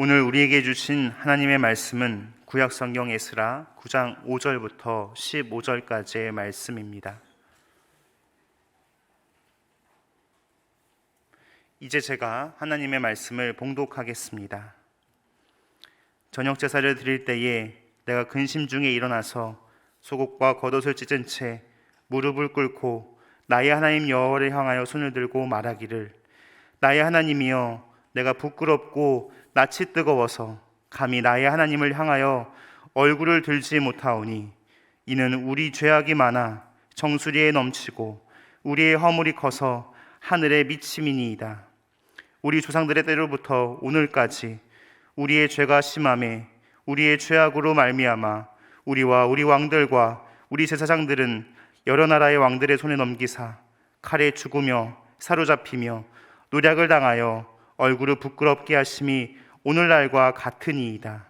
오늘 우리에게 주신 하나님의 말씀은 구약성경 에스라 9장 5절부터 15절까지의 말씀입니다. 이제 제가 하나님의 말씀을 봉독하겠습니다. 저녁 제사를 드릴 때에 내가 근심 중에 일어나서 속옷과 겉옷을 찢은 채 무릎을 꿇고 나의 하나님 여호와를 향하여 손을 들고 말하기를, 나의 하나님이여, 내가 부끄럽고 낯이 뜨거워서 감히 나의 하나님을 향하여 얼굴을 들지 못하오니, 이는 우리 죄악이 많아 정수리에 넘치고 우리의 허물이 커서 하늘에 미침이니이다. 우리 조상들의 때로부터 오늘까지 우리의 죄가 심하매 우리의 죄악으로 말미암아 우리와 우리 왕들과 우리 제사장들은 여러 나라의 왕들의 손에 넘기사 칼에 죽으며 사로잡히며 노략을 당하여 얼굴을 부끄럽게 하심이 오늘날과 같으니이다.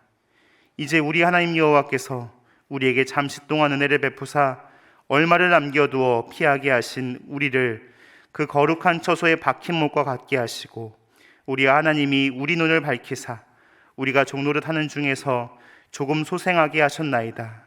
이제 우리 하나님 여호와께서 우리에게 잠시 동안 은혜를 베푸사 얼마를 남겨두어 피하게 하신 우리를 그 거룩한 처소에 박힌 못과 같게 하시고, 우리 하나님이 우리 눈을 밝히사 우리가 종노릇하는 중에서 조금 소생하게 하셨나이다.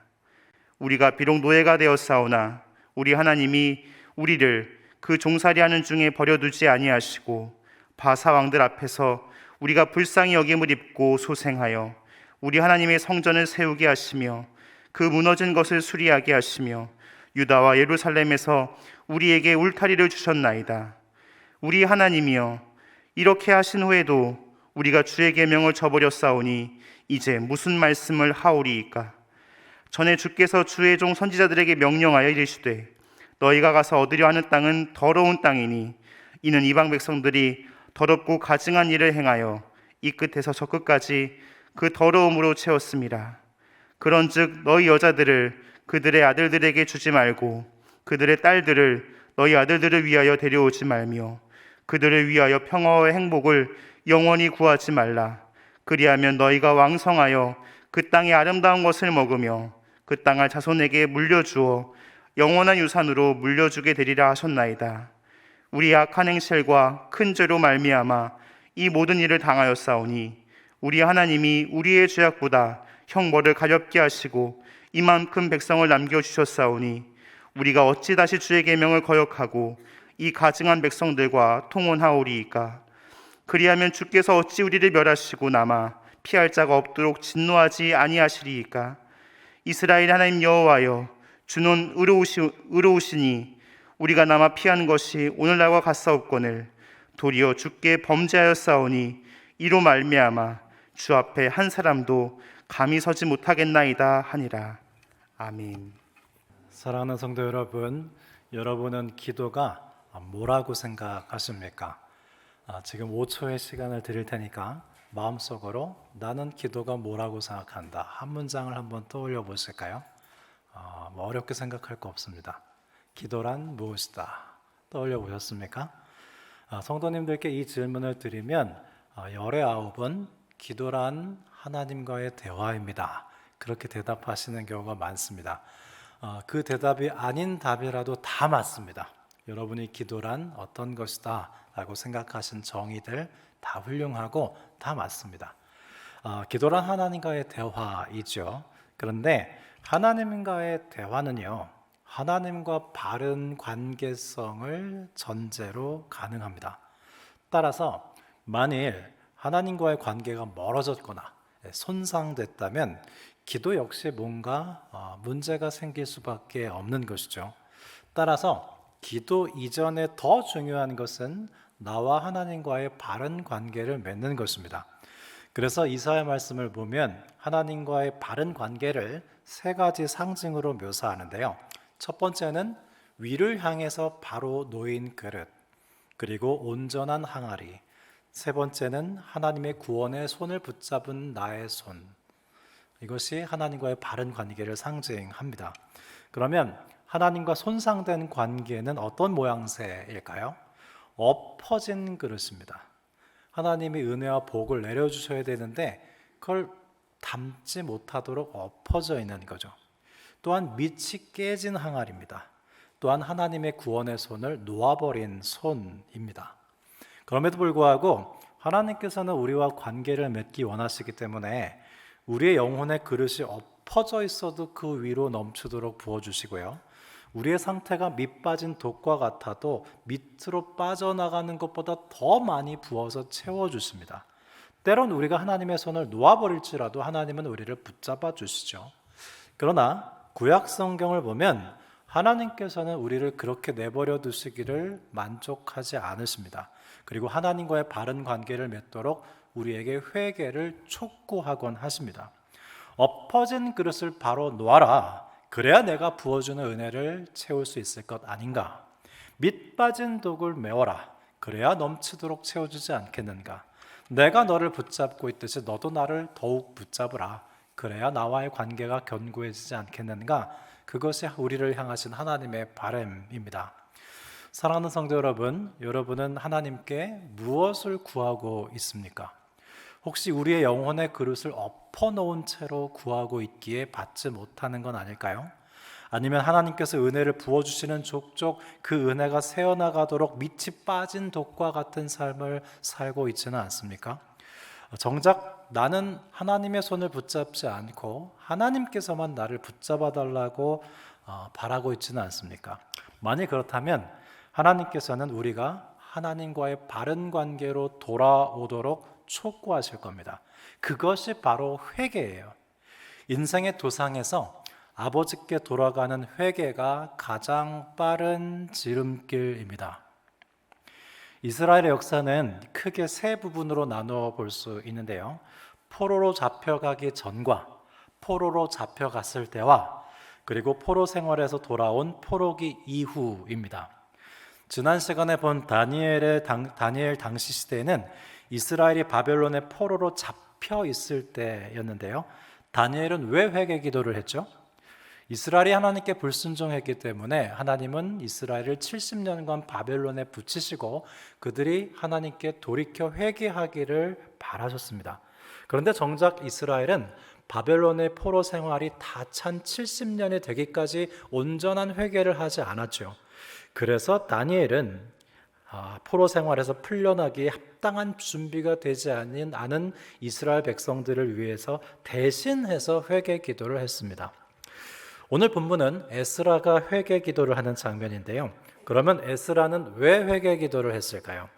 우리가 비록 노예가 되었사오나 우리 하나님이 우리를 그 종살이하는 중에 버려두지 아니하시고 바사 왕들 앞에서 우리가 불쌍히 여김을 입고 소생하여 우리 하나님의 성전을 세우게 하시며 그 무너진 것을 수리하게 하시며 유다와 예루살렘에서 우리에게 울타리를 주셨나이다. 우리 하나님이여, 이렇게 하신 후에도 우리가 주의 계명을 저버렸사오니 이제 무슨 말씀을 하오리이까? 전에 주께서 주의 종 선지자들에게 명령하여 이르시되, 너희가 가서 얻으려 하는 땅은 더러운 땅이니 이는 이방 백성들이 더럽고 가증한 일을 행하여 이 끝에서 저 끝까지 그 더러움으로 채웠습니다. 그런즉 너희 여자들을 그들의 아들들에게 주지 말고 그들의 딸들을 너희 아들들을 위하여 데려오지 말며 그들을 위하여 평화와 행복을 영원히 구하지 말라. 그리하면 너희가 왕성하여 그 땅의 아름다운 것을 먹으며 그 땅을 자손에게 물려주어 영원한 유산으로 물려주게 되리라 하셨나이다. 우리 악한 행실과 큰 죄로 말미암아 이 모든 일을 당하였사오니 우리 하나님이 우리의 죄악보다 형벌을 가볍게 하시고 이만큼 백성을 남겨주셨사오니 우리가 어찌 다시 주의 계명을 거역하고 이 가증한 백성들과 통혼하오리이까? 그리하면 주께서 어찌 우리를 멸하시고 남아 피할 자가 없도록 진노하지 아니하시리이까? 이스라엘 하나님 여호와여, 주는 의로우시니 우리가 남아 피한 것이 오늘날과 같사옵거늘 도리어 주께 범죄하였사오니 이로 말미암아 주 앞에 한 사람도 감히 서지 못하겠나이다 하니라. 아멘. 사랑하는 성도 여러분, 여러분은 기도가 뭐라고 생각하십니까? 지금 5초의 시간을 드릴 테니까 마음속으로 나는 기도가 뭐라고 생각한다 한 문장을 한번 떠올려 보실까요? 뭐 어렵게 생각할 거 없습니다. 기도란 무엇이다 떠올려 보셨습니까? 성도님들께 이 질문을 드리면 열의 아홉은 기도란 하나님과의 대화입니다, 그렇게 대답하시는 경우가 많습니다. 그 대답이 아닌 답이라도 다 맞습니다. 여러분이 기도란 어떤 것이다 라고 생각하신 정의들 다 훌륭하고 다 맞습니다. 기도란 하나님과의 대화이죠. 그런데 하나님과의 대화는요, 하나님과 바른 관계성을 전제로 가능합니다. 따라서 만일 하나님과의 관계가 멀어졌거나 손상됐다면 기도 역시 뭔가 문제가 생길 수밖에 없는 것이죠. 따라서 기도 이전에 더 중요한 것은 나와 하나님과의 바른 관계를 맺는 것입니다. 그래서 이사야 말씀을 보면 하나님과의 바른 관계를 세 가지 상징으로 묘사하는데요. 첫 번째는 위를 향해서 바로 놓인 그릇, 그리고 온전한 항아리, 세 번째는 하나님의 구원의 손을 붙잡은 나의 손. 이것이 하나님과의 바른 관계를 상징합니다. 그러면 하나님과 손상된 관계는 어떤 모양새일까요? 엎어진 그릇입니다. 하나님이 은혜와 복을 내려주셔야 되는데 그걸 담지 못하도록 엎어져 있는 거죠. 또한 밑이 깨진 항아리입니다. 또한 하나님의 구원의 손을 놓아버린 손입니다. 그럼에도 불구하고 하나님께서는 우리와 관계를 맺기 원하시기 때문에 우리의 영혼의 그릇이 엎어져 있어도 그 위로 넘치도록 부어주시고요. 우리의 상태가 밑 빠진 독과 같아도 밑으로 빠져나가는 것보다 더 많이 부어서 채워주십니다. 때론 우리가 하나님의 손을 놓아버릴지라도 하나님은 우리를 붙잡아 주시죠. 그러나 구약 성경을 보면 하나님께서는 우리를 그렇게 내버려 두시기를 만족하지 않으십니다. 그리고 하나님과의 바른 관계를 맺도록 우리에게 회개를 촉구하곤 하십니다. 엎어진 그릇을 바로 놓아라. 그래야 내가 부어주는 은혜를 채울 수 있을 것 아닌가. 밑 빠진 독을 메워라. 그래야 넘치도록 채워주지 않겠는가. 내가 너를 붙잡고 있듯이 너도 나를 더욱 붙잡으라. 그래야 나와의 관계가 견고해지지 않겠는가. 그것이 우리를 향하신 하나님의 바람입니다. 사랑하는 성도 여러분, 여러분은 하나님께 무엇을 구하고 있습니까? 혹시 우리의 영혼의 그릇을 엎어놓은 채로 구하고 있기에 받지 못하는 건 아닐까요? 아니면 하나님께서 은혜를 부어주시는 족족 그 은혜가 새어나가도록 밑이 빠진 독과 같은 삶을 살고 있지는 않습니까? 정작 나는 하나님의 손을 붙잡지 않고 하나님께서만 나를 붙잡아 달라고 바라고 있지는 않습니까? 만약 그렇다면 하나님께서는 우리가 하나님과의 바른 관계로 돌아오도록 촉구하실 겁니다. 그것이 바로 회개예요. 인생의 도상에서 아버지께 돌아가는 회개가 가장 빠른 지름길입니다. 이스라엘의 역사는 크게 세 부분으로 나누어 볼 수 있는데요. 포로로 잡혀가기 전과 포로로 잡혀갔을 때와 그리고 포로 생활에서 돌아온 포로기 이후입니다. 지난 시간에 본 다니엘 당시 시대에는 이스라엘이 바벨론의 포로로 잡혀 있을 때였는데요. 다니엘은 왜 회개 기도를 했죠? 이스라엘이 하나님께 불순종했기 때문에 하나님은 이스라엘을 70년간 바벨론에 붙이시고 그들이 하나님께 돌이켜 회개하기를 바라셨습니다. 그런데 정작 이스라엘은 바벨론의 포로 생활이 다 찬 70년이 되기까지 온전한 회개를 하지 않았죠. 그래서 다니엘은 포로 생활에서 풀려나기에 합당한 준비가 되지 않은 이스라엘 백성들을 위해서 대신해서 회개 기도를 했습니다. 오늘 본문은 에스라가 회개 기도를 하는 장면인데요. 그러면 에스라는 왜 회개 기도를 했을까요?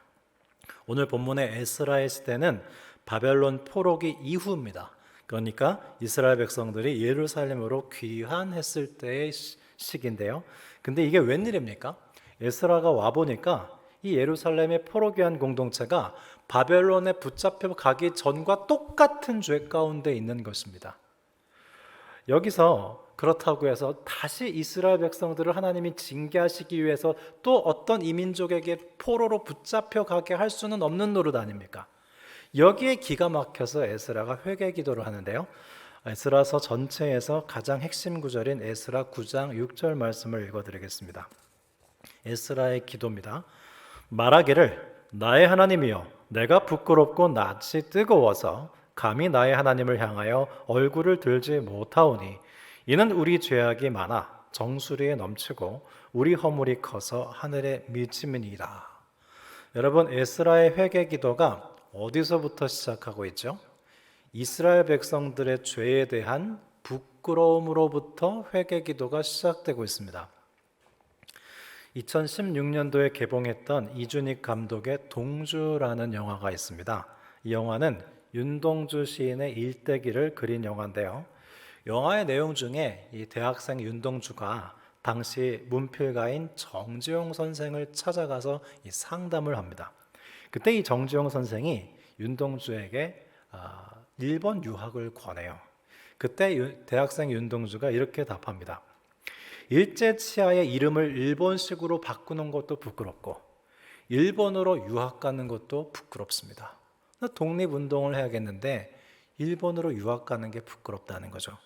오늘 본문의 에스라의 시대는 바벨론 포로기 이후입니다. 그러니까 이스라엘 백성들이 예루살렘으로 귀환했을 때의 시기인데요. 근데 이게 웬일입니까? 에스라가 와보니까 이 예루살렘의 포로 귀환 공동체가 바벨론에 붙잡혀 가기 전과 똑같은 죄 가운데 있는 것입니다. 여기서 그렇다고 해서 다시 이스라엘 백성들을 하나님이 징계하시기 위해서 또 어떤 이민족에게 포로로 붙잡혀 가게 할 수는 없는 노릇 아닙니까? 여기에 기가 막혀서 에스라가 회개 기도를 하는데요. 에스라서 전체에서 가장 핵심 구절인 에스라 9장 6절 말씀을 읽어드리겠습니다. 에스라의 기도입니다. 말하기를 나의 하나님이여 내가 부끄럽고 낯이 뜨거워서 감히 나의 하나님을 향하여 얼굴을 들지 못하오니 이는 우리 죄악이 많아 정수리에 넘치고 우리 허물이 커서 하늘에 미침이니이다. 여러분, 에스라의 회개 기도가 어디서부터 시작하고 있죠? 이스라엘 백성들의 죄에 대한 부끄러움으로부터 회개 기도가 시작되고 있습니다. 2016년도에 개봉했던 이준익 감독의 동주라는 영화가 있습니다. 이 영화는 윤동주 시인의 일대기를 그린 영화인데요. 영화의 내용 중에 이 대학생 윤동주가 당시 문필가인 정지용 선생을 찾아가서 이 상담을 합니다. 그때 이 정지용 선생이 윤동주에게 일본 유학을 권해요. 그때 대학생 윤동주가 이렇게 답합니다. 일제치하의 이름을 일본식으로 바꾸는 것도 부끄럽고 일본으로 유학 가는 것도 부끄럽습니다. 독립운동을 해야겠는데 일본으로 유학 가는 게 부끄럽다는 거죠.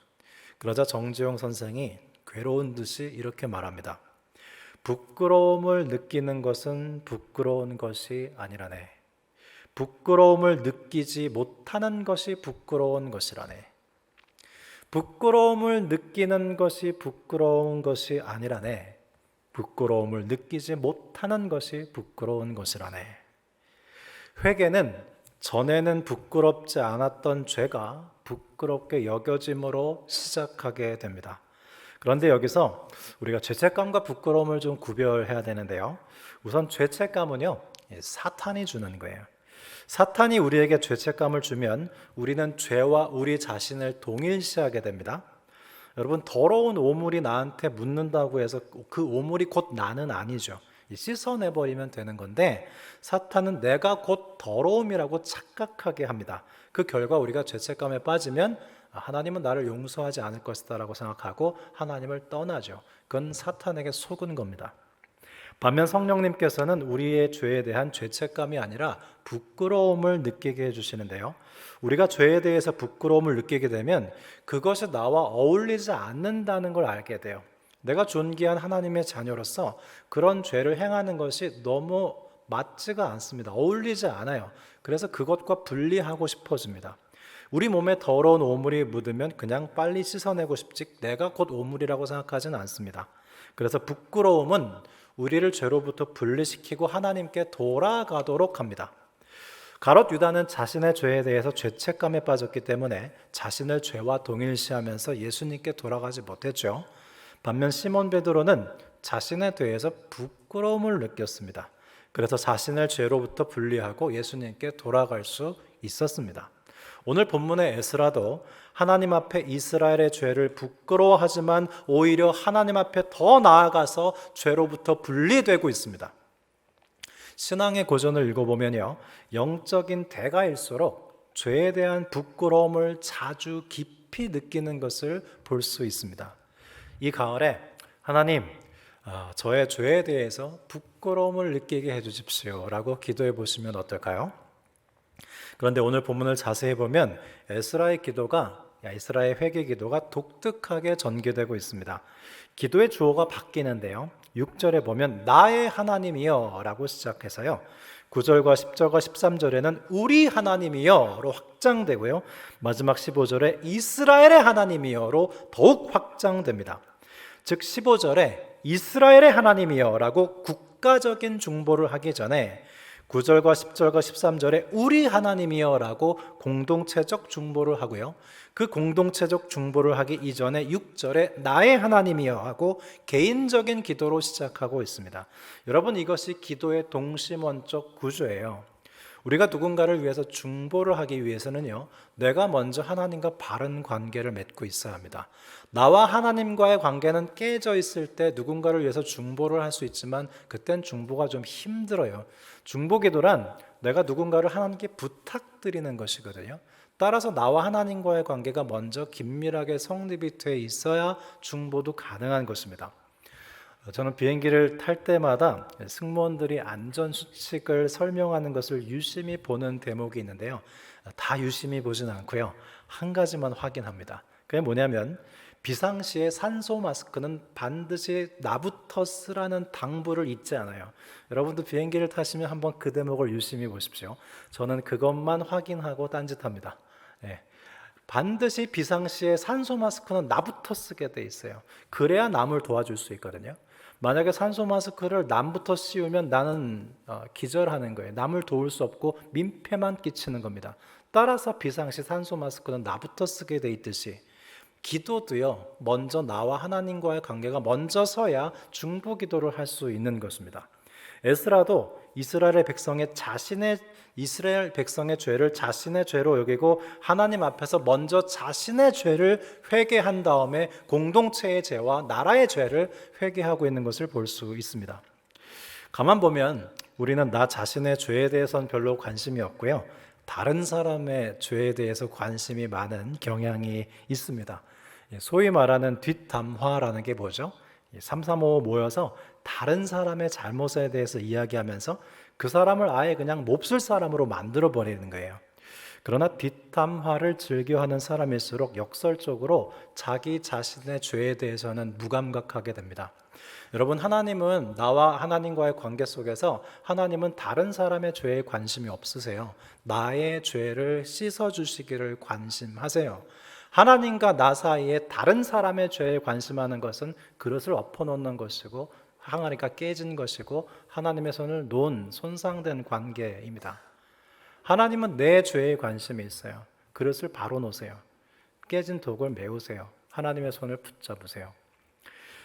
그러자 정지용 선생이 괴로운 듯이 이렇게 말합니다. 부끄러움을 느끼는 것은 부끄러운 것이 아니라네. 부끄러움을 느끼지 못하는 것이 부끄러운 것이라네. 부끄러움을 느끼는 것이 부끄러운 것이 아니라네. 부끄러움을 느끼지 못하는 것이 부끄러운 것이라네. 회개는 전에는 부끄럽지 않았던 죄가 부끄럽게 여겨짐으로 시작하게 됩니다. 그런데 여기서 우리가 죄책감과 부끄러움을 좀 구별해야 되는데요. 우선 죄책감은요, 사탄이 주는 거예요. 사탄이 우리에게 죄책감을 주면 우리는 죄와 우리 자신을 동일시하게 됩니다. 여러분, 더러운 오물이 나한테 묻는다고 해서 그 오물이 곧 나는 아니죠. 씻어내버리면 되는 건데 사탄은 내가 곧 더러움이라고 착각하게 합니다. 그 결과 우리가 죄책감에 빠지면 하나님은 나를 용서하지 않을 것이다 라고 생각하고 하나님을 떠나죠. 그건 사탄에게 속은 겁니다. 반면 성령님께서는 우리의 죄에 대한 죄책감이 아니라 부끄러움을 느끼게 해주시는데요. 우리가 죄에 대해서 부끄러움을 느끼게 되면 그것이 나와 어울리지 않는다는 걸 알게 돼요. 내가 존귀한 하나님의 자녀로서 그런 죄를 행하는 것이 너무 맞지가 않습니다. 어울리지 않아요. 그래서 그것과 분리하고 싶어집니다. 우리 몸에 더러운 오물이 묻으면 그냥 빨리 씻어내고 싶지 내가 곧 오물이라고 생각하지는 않습니다. 그래서 부끄러움은 우리를 죄로부터 분리시키고 하나님께 돌아가도록 합니다. 가롯 유다는 자신의 죄에 대해서 죄책감에 빠졌기 때문에 자신을 죄와 동일시하면서 예수님께 돌아가지 못했죠. 반면 시몬 베드로는 자신에 대해서 부끄러움을 느꼈습니다. 그래서 자신을 죄로부터 분리하고 예수님께 돌아갈 수 있었습니다. 오늘 본문의 에스라도 하나님 앞에 이스라엘의 죄를 부끄러워하지만 오히려 하나님 앞에 더 나아가서 죄로부터 분리되고 있습니다. 신앙의 고전을 읽어보면요, 영적인 대가일수록 죄에 대한 부끄러움을 자주 깊이 느끼는 것을 볼 수 있습니다. 이 가을에 하나님, 저의 죄에 대해서 부끄러움을 느끼게 해주십시오 라고 기도해 보시면 어떨까요? 그런데 오늘 본문을 자세히 보면 에스라의 기도가, 이스라엘 회개 기도가 독특하게 전개되고 있습니다. 기도의 주어가 바뀌는데요. 6절에 보면 나의 하나님이여 라고 시작해서요, 9절과 10절과 13절에는 우리 하나님이여 로 확장되고요, 마지막 15절에 이스라엘의 하나님이여 로 더욱 확장됩니다. 즉 15절에 이스라엘의 하나님이여 라고 국가적인 중보를 하기 전에 9절과 10절과 13절에 우리 하나님이여 라고 공동체적 중보를 하고요, 그 공동체적 중보를 하기 이전에 6절에 나의 하나님이여 하고 개인적인 기도로 시작하고 있습니다. 여러분, 이것이 기도의 동심원적 구조예요. 우리가 누군가를 위해서 중보를 하기 위해서는요, 내가 먼저 하나님과 바른 관계를 맺고 있어야 합니다. 나와 하나님과의 관계는 깨져 있을 때 누군가를 위해서 중보를 할 수 있지만 그땐 중보가 좀 힘들어요. 중보기도란 내가 누군가를 하나님께 부탁드리는 것이거든요. 따라서 나와 하나님과의 관계가 먼저 긴밀하게 성립이 돼 있어야 중보도 가능한 것입니다. 저는 비행기를 탈 때마다 승무원들이 안전수칙을 설명하는 것을 유심히 보는 대목이 있는데요, 다 유심히 보진 않고요, 한 가지만 확인합니다. 그게 뭐냐면 비상시에 산소 마스크는 반드시 나부터 쓰라는 당부를 잊지 않아요. 여러분도 비행기를 타시면 한번 그 대목을 유심히 보십시오. 저는 그것만 확인하고 딴짓합니다. 반드시 비상시에 산소 마스크는 나부터 쓰게 돼 있어요. 그래야 남을 도와줄 수 있거든요. 만약에 산소 마스크를 남부터 씌우면 나는 기절하는 거예요. 남을 도울 수 없고 민폐만 끼치는 겁니다. 따라서 비상시 산소 마스크는 나부터 쓰게 돼 있듯이 기도도요, 먼저 나와 하나님과의 관계가 먼저 서야 중보 기도를 할 수 있는 것입니다. 에스라도 이스라엘 백성의 죄를 자신의 죄로 여기고 하나님 앞에서 먼저 자신의 죄를 회개한 다음에 공동체의 죄와 나라의 죄를 회개하고 있는 것을 볼 수 있습니다. 가만 보면 우리는 나 자신의 죄에 대해서는 별로 관심이 없고요, 다른 사람의 죄에 대해서 관심이 많은 경향이 있습니다. 소위 말하는 뒷담화라는 게 뭐죠? 335 모여서 다른 사람의 잘못에 대해서 이야기하면서 그 사람을 아예 그냥 몹쓸 사람으로 만들어 버리는 거예요. 그러나 뒷담화를 즐겨하는 사람일수록 역설적으로 자기 자신의 죄에 대해서는 무감각하게 됩니다. 여러분, 하나님은 나와 하나님과의 관계 속에서 하나님은 다른 사람의 죄에 관심이 없으세요. 나의 죄를 씻어주시기를 관심하세요. 하나님과 나 사이에 다른 사람의 죄에 관심하는 것은 그릇을 엎어놓는 것이고 항아리가 깨진 것이고 하나님의 손을 놓은 손상된 관계입니다. 하나님은 내 죄에 관심이 있어요. 그릇을 바로 놓으세요. 깨진 독을 메우세요. 하나님의 손을 붙잡으세요.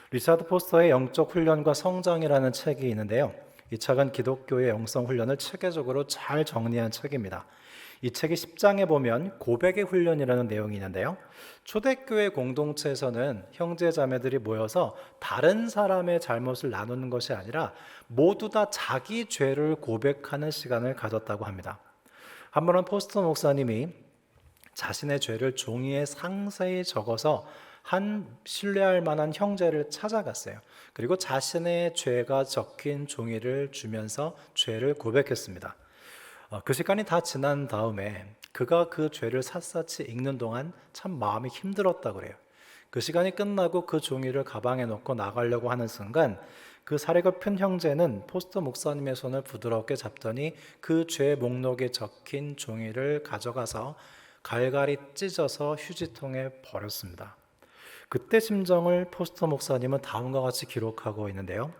리차드 포스터의 영적 훈련과 성장이라는 책이 있는데요. 이 책은 기독교의 영성 훈련을 체계적으로 잘 정리한 책입니다. 이 책의 10장에 보면 고백의 훈련이라는 내용이 있는데요. 초대교회 공동체에서는 형제 자매들이 모여서 다른 사람의 잘못을 나누는 것이 아니라 모두 다 자기 죄를 고백하는 시간을 가졌다고 합니다. 한 번은 포스터 목사님이 자신의 죄를 종이에 상세히 적어서 한 신뢰할 만한 형제를 찾아갔어요. 그리고 자신의 죄가 적힌 종이를 주면서 죄를 고백했습니다. 그 시간이 다 지난 다음에 그가 그 죄를 샅샅이 읽는 동안 참 마음이 힘들었다고 그래요. 그 시간이 끝나고 그 종이를 가방에 넣고 나가려고 하는 순간 그 살이 깊은 형제는 포스터 목사님의 손을 부드럽게 잡더니 그 죄 목록에 적힌 종이를 가져가서 갈갈이 찢어서 휴지통에 버렸습니다. 그때 심정을 포스터 목사님은 다음과 같이 기록하고 있는데요.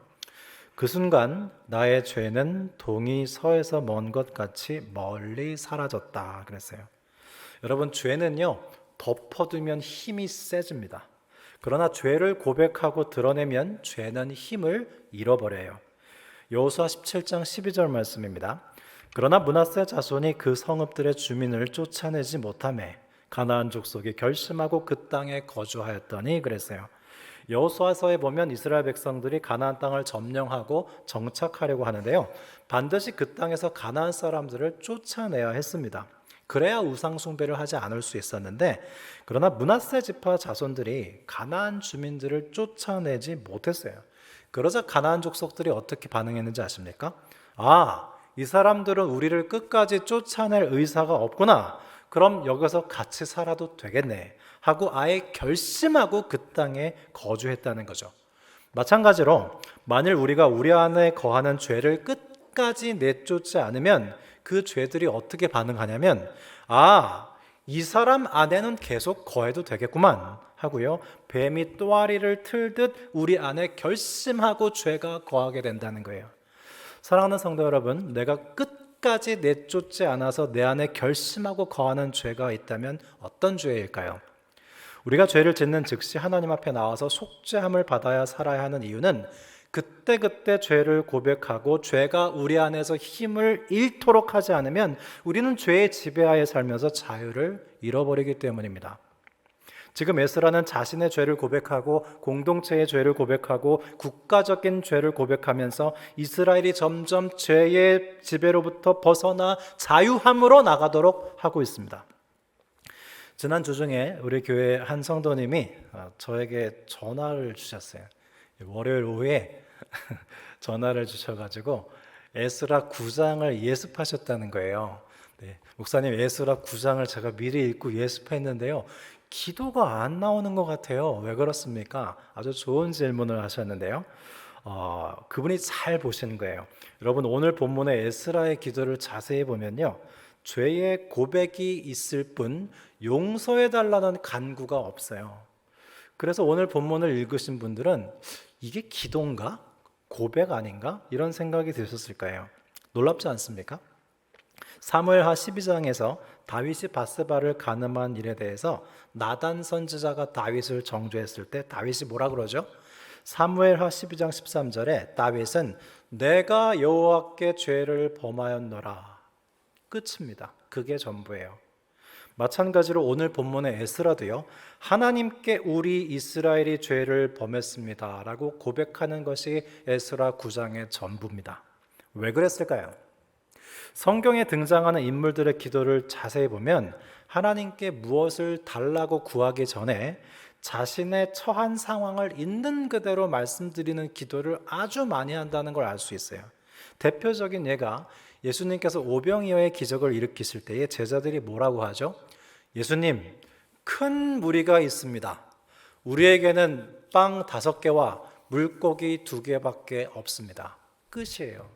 그 순간 나의 죄는 동이 서에서 먼 것 같이 멀리 사라졌다 그랬어요. 여러분, 죄는요 덮어두면 힘이 세집니다. 그러나 죄를 고백하고 드러내면 죄는 힘을 잃어버려요. 여호수아 17장 12절 말씀입니다. 그러나 므낫세 자손이 그 성읍들의 주민을 쫓아내지 못하매 가나안 족속이 결심하고 그 땅에 거주하였더니 그랬어요. 여호수아서에 보면 이스라엘 백성들이 가나안 땅을 점령하고 정착하려고 하는데요. 반드시 그 땅에서 가나안 사람들을 쫓아내야 했습니다. 그래야 우상 숭배를 하지 않을 수 있었는데, 그러나 므낫세 지파 자손들이 가나안 주민들을 쫓아내지 못했어요. 그러자 가나안 족속들이 어떻게 반응했는지 아십니까? 이 사람들은 우리를 끝까지 쫓아낼 의사가 없구나. 그럼 여기서 같이 살아도 되겠네 하고 아예 결심하고 그 땅에 거주했다는 거죠. 마찬가지로 만일 우리가 우리 안에 거하는 죄를 끝까지 내쫓지 않으면 그 죄들이 어떻게 반응하냐면 이 사람 안에는 계속 거해도 되겠구만 하고요. 뱀이 또아리를 틀듯 우리 안에 결심하고 죄가 거하게 된다는 거예요. 사랑하는 성도 여러분, 내가 끝까지 내쫓지 않아서 내 안에 결심하고 거하는 죄가 있다면 어떤 죄일까요? 우리가 죄를 짓는 즉시 하나님 앞에 나와서 속죄함을 받아야 살아야 하는 이유는 그때그때 죄를 고백하고 죄가 우리 안에서 힘을 잃도록 하지 않으면 우리는 죄의 지배하에 살면서 자유를 잃어버리기 때문입니다. 지금 에스라는 자신의 죄를 고백하고 공동체의 죄를 고백하고 국가적인 죄를 고백하면서 이스라엘이 점점 죄의 지배로부터 벗어나 자유함으로 나가도록 하고 있습니다. 지난주 중에 우리 교회 한 성도님이 저에게 전화를 주셨어요. 월요일 오후에 전화를 주셔가지고 에스라 9장을 예습하셨다는 거예요. 네, 목사님, 에스라 9장을 제가 미리 읽고 예습했는데요. 기도가 안 나오는 것 같아요. 왜 그렇습니까? 아주 좋은 질문을 하셨는데요. 그분이 잘 보시는 거예요. 여러분, 오늘 본문의 에스라의 기도를 자세히 보면요, 죄의 고백이 있을 뿐 용서해달라는 간구가 없어요. 그래서 오늘 본문을 읽으신 분들은 이게 기도인가? 고백 아닌가? 이런 생각이 드셨을까요? 놀랍지 않습니까? 사무엘하 12장에서 다윗이 밧세바를 간음한 일에 대해서 나단 선지자가 다윗을 정죄했을 때 다윗이 뭐라 그러죠? 사무엘하 12장 13절에 다윗은 내가 여호와께 죄를 범하였노라. 끝입니다. 그게 전부예요. 마찬가지로 오늘 본문의 에스라도요, 하나님께 우리 이스라엘이 죄를 범했습니다 라고 고백하는 것이 에스라 9장의 전부입니다. 왜 그랬을까요? 성경에 등장하는 인물들의 기도를 자세히 보면 하나님께 무엇을 달라고 구하기 전에 자신의 처한 상황을 있는 그대로 말씀드리는 기도를 아주 많이 한다는 걸 알 수 있어요. 대표적인 예가 예수님께서 오병이어의 기적을 일으키실 때에 제자들이 뭐라고 하죠? 예수님, 큰 무리가 있습니다. 우리에게는 빵 5개와 물고기 2개밖에 없습니다. 끝이에요.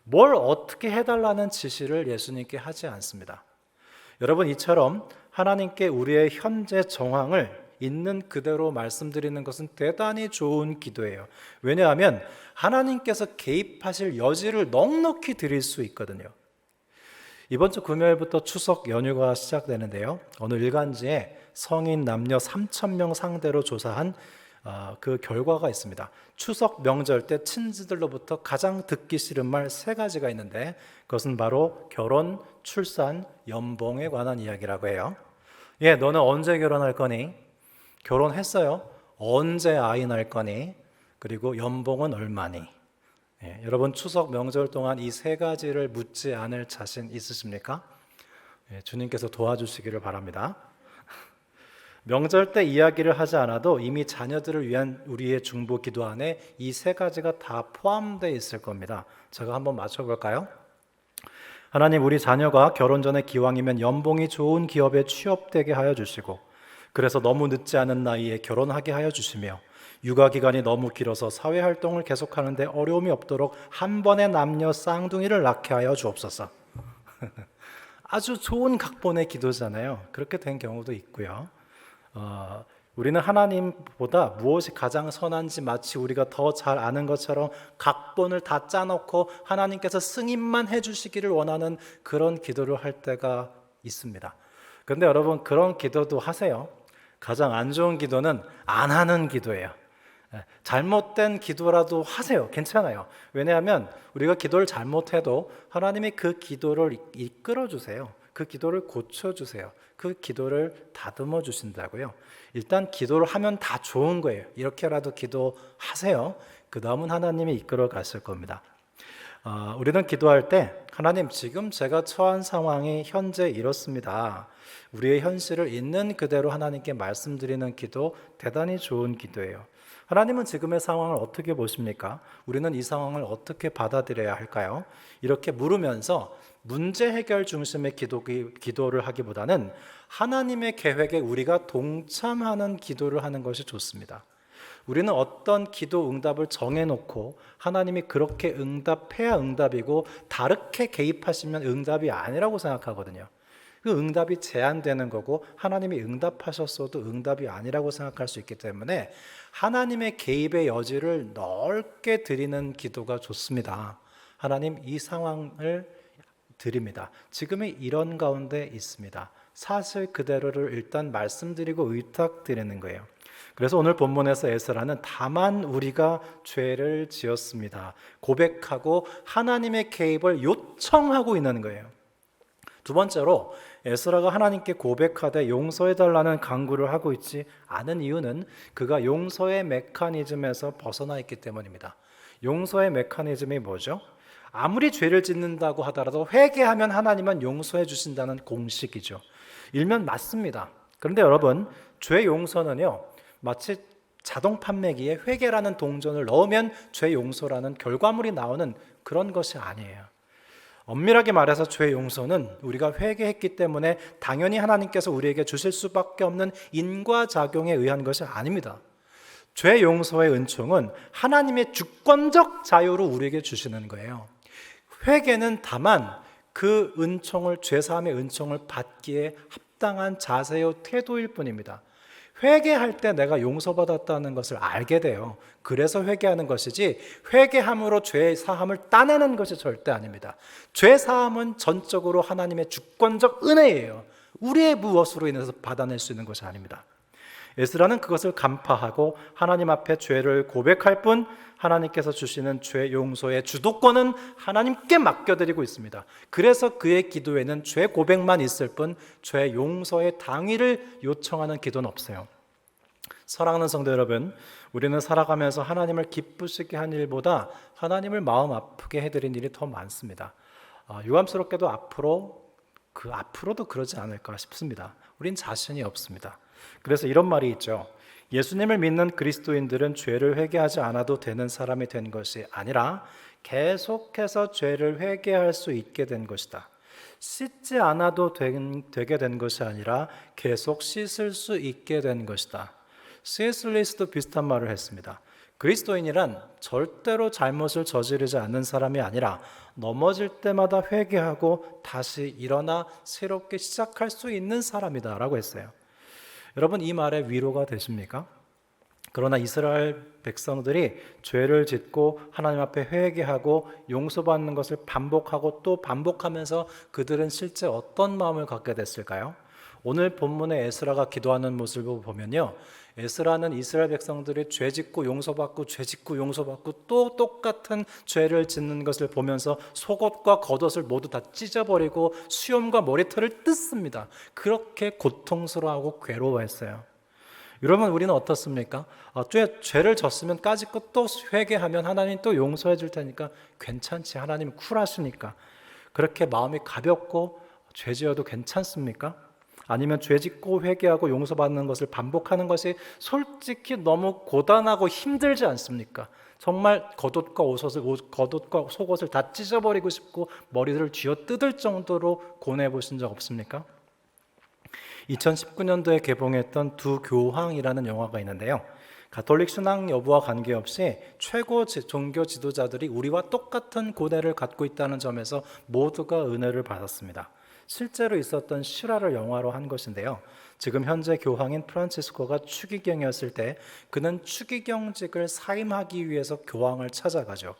뭘 어떻게 해달라는 지시를 예수님께 하지 않습니다. 여러분, 이처럼 하나님께 우리의 현재 정황을 있는 그대로 말씀드리는 것은 대단히 좋은 기도예요. 왜냐하면 하나님께서 개입하실 여지를 넉넉히 드릴 수 있거든요. 이번 주 금요일부터 추석 연휴가 시작되는데요. 어느 일간지에 성인 남녀 3,000명 상대로 조사한 그 결과가 있습니다. 추석 명절 때 친지들로부터 가장 듣기 싫은 말 3가지가 있는데 그것은 바로 결혼, 출산, 연봉에 관한 이야기라고 해요. 예, 너는 언제 결혼할 거니? 결혼했어요? 언제 아이 낳을 거니? 그리고 연봉은 얼마니? 예, 여러분 추석 명절 동안 이 3가지를 묻지 않을 자신 있으십니까? 예, 주님께서 도와주시기를 바랍니다. 명절 때 이야기를 하지 않아도 이미 자녀들을 위한 우리의 중보 기도 안에 이 3가지가 다 포함되어 있을 겁니다. 제가 한번 맞춰볼까요? 하나님, 우리 자녀가 결혼 전에 기왕이면 연봉이 좋은 기업에 취업되게 하여 주시고, 그래서 너무 늦지 않은 나이에 결혼하게 하여 주시며, 육아 기간이 너무 길어서 사회 활동을 계속하는데 어려움이 없도록 한 번에 남녀 쌍둥이를 낳게 하여 주옵소서. 아주 좋은 각본의 기도잖아요. 그렇게 된 경우도 있고요. 우리는 하나님보다 무엇이 가장 선한지 마치 우리가 더 잘 아는 것처럼 각본을 다 짜놓고 하나님께서 승인만 해주시기를 원하는 그런 기도를 할 때가 있습니다. 그런데 여러분, 그런 기도도 하세요. 가장 안 좋은 기도는 안 하는 기도예요. 잘못된 기도라도 하세요. 괜찮아요. 왜냐하면 우리가 기도를 잘못해도 하나님이 그 기도를 이끌어 주세요. 그 기도를 고쳐주세요. 그 기도를 다듬어 주신다고요. 일단 기도를 하면 다 좋은 거예요. 이렇게라도 기도하세요. 그 다음은 하나님이 이끌어 가실 겁니다. 우리는 기도할 때 하나님, 지금 제가 처한 상황이 현재 이렇습니다. 우리의 현실을 있는 그대로 하나님께 말씀드리는 기도, 대단히 좋은 기도예요. 하나님은 지금의 상황을 어떻게 보십니까? 우리는 이 상황을 어떻게 받아들여야 할까요? 이렇게 물으면서 문제 해결 중심의 기도를 하기보다는 하나님의 계획에 우리가 동참하는 기도를 하는 것이 좋습니다. 우리는 어떤 기도 응답을 정해놓고 하나님이 그렇게 응답해야 응답이고 다르게 개입하시면 응답이 아니라고 생각하거든요. 그 응답이 제한되는 거고 하나님이 응답하셨어도 응답이 아니라고 생각할 수 있기 때문에 하나님의 개입의 여지를 넓게 드리는 기도가 좋습니다. 하나님, 이 상황을 드립니다. 지금이 이런 가운데 있습니다. 사실 그대로를 일단 말씀드리고 의탁드리는 거예요. 그래서 오늘 본문에서 에스라는 다만 우리가 죄를 지었습니다. 고백하고 하나님의 개입을 요청하고 있는 거예요. 두 번째로 에스라가 하나님께 고백하되 용서해달라는 간구를 하고 있지 않은 이유는 그가 용서의 메커니즘에서 벗어나 있기 때문입니다. 용서의 메커니즘이 뭐죠? 아무리 죄를 짓는다고 하더라도 회개하면 하나님은 용서해 주신다는 공식이죠. 일면 맞습니다. 그런데 여러분, 죄 용서는요, 마치 자동 판매기에 회개라는 동전을 넣으면 죄 용서라는 결과물이 나오는 그런 것이 아니에요. 엄밀하게 말해서 죄 용서는 우리가 회개했기 때문에 당연히 하나님께서 우리에게 주실 수밖에 없는 인과작용에 의한 것이 아닙니다. 죄 용서의 은총은 하나님의 주권적 자유로 우리에게 주시는 거예요. 회개는 다만 그 은총을, 죄사함의 은총을 받기에 합당한 자세요 태도일 뿐입니다. 회개할 때 내가 용서받았다는 것을 알게 돼요. 그래서 회개하는 것이지 회개함으로 죄 사함을 따내는 것이 절대 아닙니다. 죄 사함은 전적으로 하나님의 주권적 은혜예요. 우리의 무엇으로 인해서 받아낼 수 있는 것이 아닙니다. 에스라는 그것을 간파하고 하나님 앞에 죄를 고백할 뿐 하나님께서 주시는 죄 용서의 주도권은 하나님께 맡겨드리고 있습니다. 그래서 그의 기도에는 죄 고백만 있을 뿐 죄 용서의 당위를 요청하는 기도는 없어요. 사랑하는 성도 여러분, 우리는 살아가면서 하나님을 기쁘시게 한 일보다 하나님을 마음 아프게 해드린 일이 더 많습니다. 유감스럽게도 앞으로도 그러지 않을까 싶습니다. 우린 자신이 없습니다. 그래서 이런 말이 있죠. 예수님을 믿는 그리스도인들은 죄를 회개하지 않아도 되는 사람이 된 것이 아니라 계속해서 죄를 회개할 수 있게 된 것이다. 씻지 않아도 되게 된 것이 아니라 계속 씻을 수 있게 된 것이다. C.S. 루이스도 비슷한 말을 했습니다. 그리스도인이란 절대로 잘못을 저지르지 않는 사람이 아니라 넘어질 때마다 회개하고 다시 일어나 새롭게 시작할 수 있는 사람이다 라고 했어요. 여러분, 이 말에 위로가 되십니까? 그러나 이스라엘 백성들이 죄를 짓고 하나님 앞에 회개하고 용서받는 것을 반복하고 또 반복하면서 그들은 실제 어떤 마음을 갖게 됐을까요? 오늘 본문에 에스라가 기도하는 모습을 보면요, 에스라는 이스라엘 백성들이 죄 짓고 용서받고 죄 짓고 용서받고 또 똑같은 죄를 짓는 것을 보면서 속옷과 겉옷을 모두 다 찢어버리고 수염과 머리털을 뜯습니다. 그렇게 고통스러워하고 괴로워했어요. 여러분, 우리는 어떻습니까? 죄를 졌으면 까짓거 또 회개하면 하나님 또 용서해 줄 테니까 괜찮지, 하나님 쿨하시니까, 그렇게 마음이 가볍고 죄 지어도 괜찮습니까? 아니면 죄 짓고 회개하고 용서받는 것을 반복하는 것이 솔직히 너무 고단하고 힘들지 않습니까? 정말 겉옷과 속옷을 다 찢어버리고 싶고 머리를 쥐어 뜯을 정도로 고뇌해 보신 적 없습니까? 2019년도에 개봉했던 두 교황이라는 영화가 있는데요, 가톨릭 신앙 여부와 관계없이 최고 종교 지도자들이 우리와 똑같은 고뇌를 갖고 있다는 점에서 모두가 은혜를 받았습니다. 실제로 있었던 실화를 영화로 한 것인데요, 지금 현재 교황인 프란치스코가 추기경이었을 때 그는 추기경직을 사임하기 위해서 교황을 찾아가죠.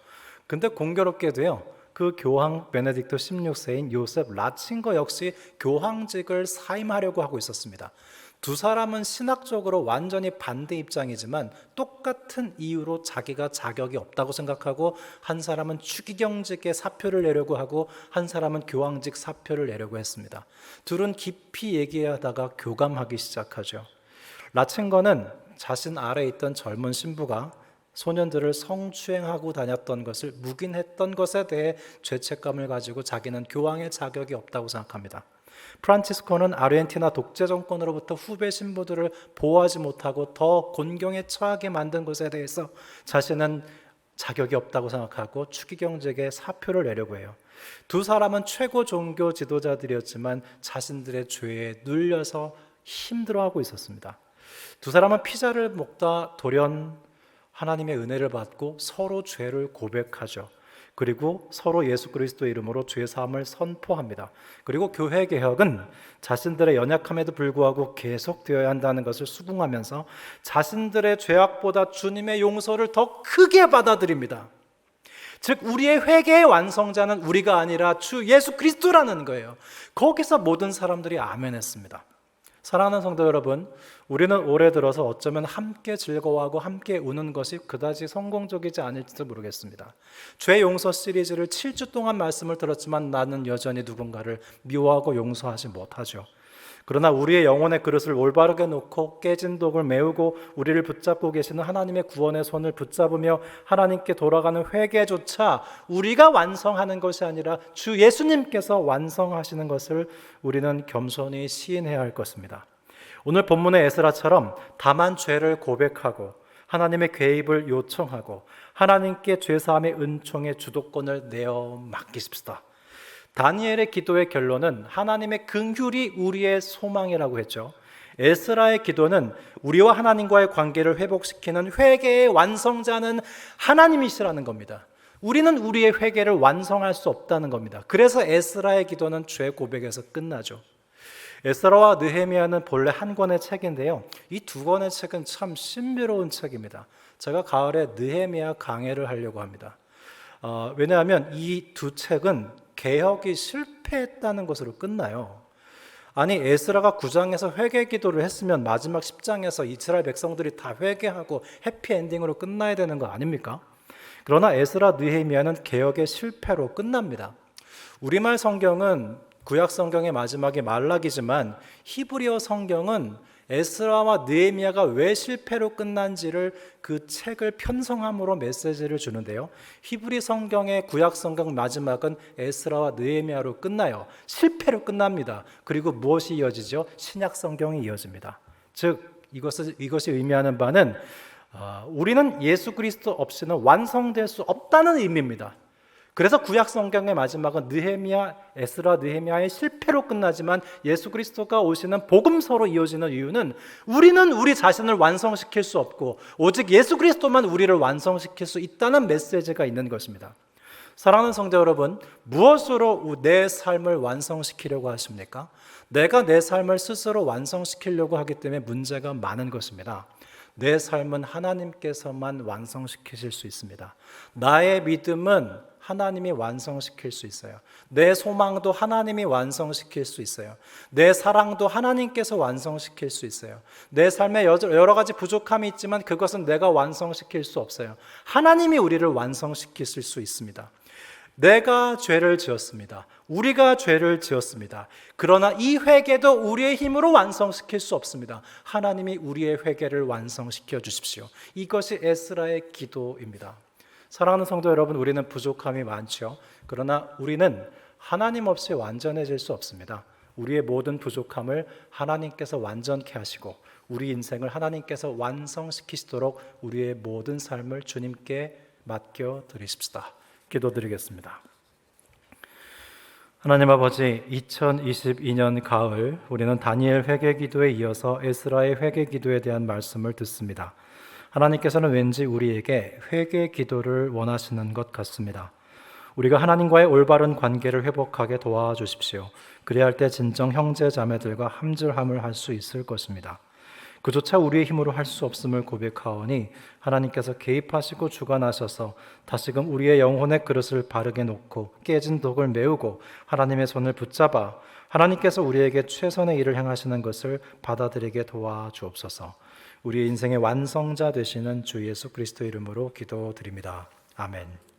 근데 공교롭게도요, 그 교황 베네딕토 16세인 요셉 라칭거 역시 교황직을 사임하려고 하고 있었습니다. 두 사람은 신학적으로 완전히 반대 입장이지만 똑같은 이유로 자기가 자격이 없다고 생각하고, 한 사람은 추기경직에 사표를 내려고 하고 한 사람은 교황직 사표를 내려고 했습니다. 둘은 깊이 얘기하다가 교감하기 시작하죠. 라칭거는 자신 아래에 있던 젊은 신부가 소년들을 성추행하고 다녔던 것을 묵인했던 것에 대해 죄책감을 가지고 자기는 교황의 자격이 없다고 생각합니다. 프란치스코는 아르헨티나 독재 정권으로부터 후배 신부들을 보호하지 못하고 더 곤경에 처하게 만든 것에 대해서 자신은 자격이 없다고 생각하고 추기경직에 사표를 내려고 해요. 두 사람은 최고 종교 지도자들이었지만 자신들의 죄에 눌려서 힘들어하고 있었습니다. 두 사람은 피자를 먹다 돌연 하나님의 은혜를 받고 서로 죄를 고백하죠. 그리고 서로 예수 그리스도의 이름으로 죄 사함을 선포합니다. 그리고 교회 개혁은 자신들의 연약함에도 불구하고 계속되어야 한다는 것을 수긍하면서 자신들의 죄악보다 주님의 용서를 더 크게 받아들입니다. 즉 우리의 회개의 완성자는 우리가 아니라 주 예수 그리스도라는 거예요. 거기서 모든 사람들이 아멘했습니다. 사랑하는 성도 여러분, 우리는 올해 들어서 어쩌면 함께 즐거워하고 함께 우는 것이 그다지 성공적이지 않을지도 모르겠습니다. 죄 용서 시리즈를 7주 동안 말씀을 들었지만 나는 여전히 누군가를 미워하고 용서하지 못하죠. 그러나 우리의 영혼의 그릇을 올바르게 놓고 깨진 독을 메우고 우리를 붙잡고 계시는 하나님의 구원의 손을 붙잡으며 하나님께 돌아가는 회개조차 우리가 완성하는 것이 아니라 주 예수님께서 완성하시는 것을 우리는 겸손히 시인해야 할 것입니다. 오늘 본문의 에스라처럼 다만 죄를 고백하고 하나님의 개입을 요청하고 하나님께 죄사함의 은총의 주도권을 내어 맡기십시다. 다니엘의 기도의 결론은 하나님의 긍휼이 우리의 소망이라고 했죠. 에스라의 기도는 우리와 하나님과의 관계를 회복시키는 회개의 완성자는 하나님이시라는 겁니다. 우리는 우리의 회개를 완성할 수 없다는 겁니다. 그래서 에스라의 기도는 죄 고백에서 끝나죠. 에스라와 느헤미야는 본래 한 권의 책인데요, 이 두 권의 책은 참 신비로운 책입니다. 제가 가을에 느헤미야 강해를 하려고 합니다. 왜냐하면 이 두 책은 개혁이 실패했다는 것으로 끝나요. 아니, 에스라가 9장에서 회개 기도를 했으면 마지막 10장에서 이스라엘 백성들이 다 회개하고 해피엔딩으로 끝나야 되는 거 아닙니까? 그러나 에스라 느헤미야는 개혁의 실패로 끝납니다. 우리말 성경은 구약 성경의 마지막이 말라기지만 히브리어 성경은 에스라와 느헤미야가 왜 실패로 끝난지를 그 책을 편성함으로 메시지를 주는데요, 히브리 성경의 구약 성경 마지막은 에스라와 느헤미야로 끝나요. 실패로 끝납니다. 그리고 무엇이 이어지죠? 신약 성경이 이어집니다. 즉 이것이 의미하는 바는 우리는 예수 그리스도 없이는 완성될 수 없다는 의미입니다. 그래서 구약 성경의 마지막은 에스라 느헤미야의 실패로 끝나지만 예수 그리스도가 오시는 복음서로 이어지는 이유는 우리는 우리 자신을 완성시킬 수 없고 오직 예수 그리스도만 우리를 완성시킬 수 있다는 메시지가 있는 것입니다. 사랑하는 성도 여러분, 무엇으로 내 삶을 완성시키려고 하십니까? 내가 내 삶을 스스로 완성시키려고 하기 때문에 문제가 많은 것입니다. 내 삶은 하나님께서만 완성시키실 수 있습니다. 나의 믿음은 하나님이 완성시킬 수 있어요. 내 소망도 하나님이 완성시킬 수 있어요. 내 사랑도 하나님께서 완성시킬 수 있어요. 내 삶에 여러 가지 부족함이 있지만 그것은 내가 완성시킬 수 없어요. 하나님이 우리를 완성시키실 수 있습니다. 내가 죄를 지었습니다. 우리가 죄를 지었습니다. 그러나 이 회개도 우리의 힘으로 완성시킬 수 없습니다. 하나님이 우리의 회개를 완성시켜 주십시오. 이것이 에스라의 기도입니다. 사랑하는 성도 여러분, 우리는 부족함이 많죠. 그러나 우리는 하나님 없이 완전해질 수 없습니다. 우리의 모든 부족함을 하나님께서 완전케 하시고 우리 인생을 하나님께서 완성시키시도록 우리의 모든 삶을 주님께 맡겨 드리십시다. 기도드리겠습니다. 하나님 아버지, 2022년 가을 우리는 다니엘 회개 기도에 이어서 에스라의 회개 기도에 대한 말씀을 듣습니다. 하나님께서는 왠지 우리에게 회개 기도를 원하시는 것 같습니다. 우리가 하나님과의 올바른 관계를 회복하게 도와주십시오. 그래야 할 때 진정 형제 자매들과 함질함을 할 수 있을 것입니다. 그조차 우리의 힘으로 할 수 없음을 고백하오니 하나님께서 개입하시고 주관하셔서 다시금 우리의 영혼의 그릇을 바르게 놓고 깨진 독을 메우고 하나님의 손을 붙잡아 하나님께서 우리에게 최선의 일을 행하시는 것을 받아들이게 도와주옵소서. 우리의 인생의 완성자 되시는 주 예수 그리스도 이름으로 기도드립니다. 아멘.